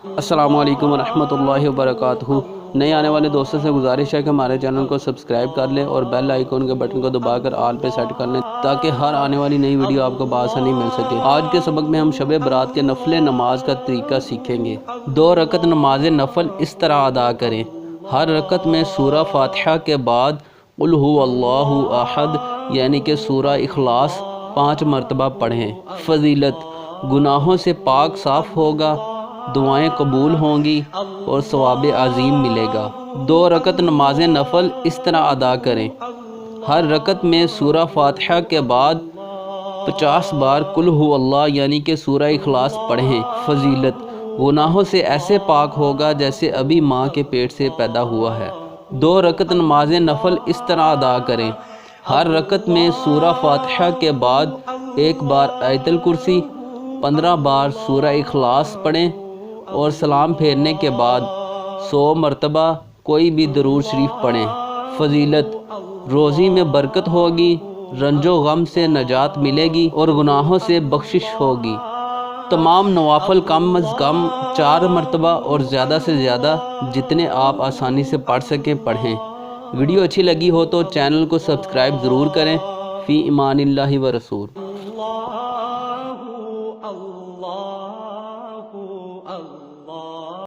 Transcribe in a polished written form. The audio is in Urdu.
السلام علیکم ورحمتہ اللہ وبرکاتہ۔ نئے آنے والے دوستوں سے گزارش ہے کہ ہمارے چینل کو سبسکرائب کر لیں اور بیل آئیکن کے بٹن کو دبا کر آل پہ سیٹ کر لیں تاکہ ہر آنے والی نئی ویڈیو آپ کو بآسانی مل سکے۔ آج کے سبق میں ہم شب برات کے نفل نماز کا طریقہ سیکھیں گے۔ 2 رکعت نماز نفل اس طرح ادا کریں۔ ہر رکعت میں سورہ فاتحہ کے بعد قل هو اللہ احد یعنی کہ سورہ اخلاص 5 مرتبہ پڑھیں۔ فضیلت: گناہوں سے پاک صاف ہوگا، دعائیں قبول ہوں گی اور ثواب عظیم ملے گا۔ 2 رکعت نماز نفل اس طرح ادا کریں۔ ہر رکعت میں سورہ فاتحہ کے بعد 50 بار قل هو اللہ یعنی کہ سورہ اخلاص پڑھیں۔ فضیلت: گناہوں سے ایسے پاک ہوگا جیسے ابھی ماں کے پیٹ سے پیدا ہوا ہے۔ 2 رکعت نماز نفل اس طرح ادا کریں۔ ہر رکعت میں سورہ فاتحہ کے بعد 1 بار آیت الکرسی، 15 بار سورہ اخلاص پڑھیں اور سلام پھیرنے کے بعد 100 مرتبہ کوئی بھی درود شریف پڑھیں۔ فضیلت: روزی میں برکت ہوگی، رنج و غم سے نجات ملے گی اور گناہوں سے بخشش ہوگی۔ تمام نوافل کم از کم 4 مرتبہ اور زیادہ سے زیادہ جتنے آپ آسانی سے پڑھ سکیں پڑھیں۔ ویڈیو اچھی لگی ہو تو چینل کو سبسکرائب ضرور کریں۔ فی امان اللہ و رسول۔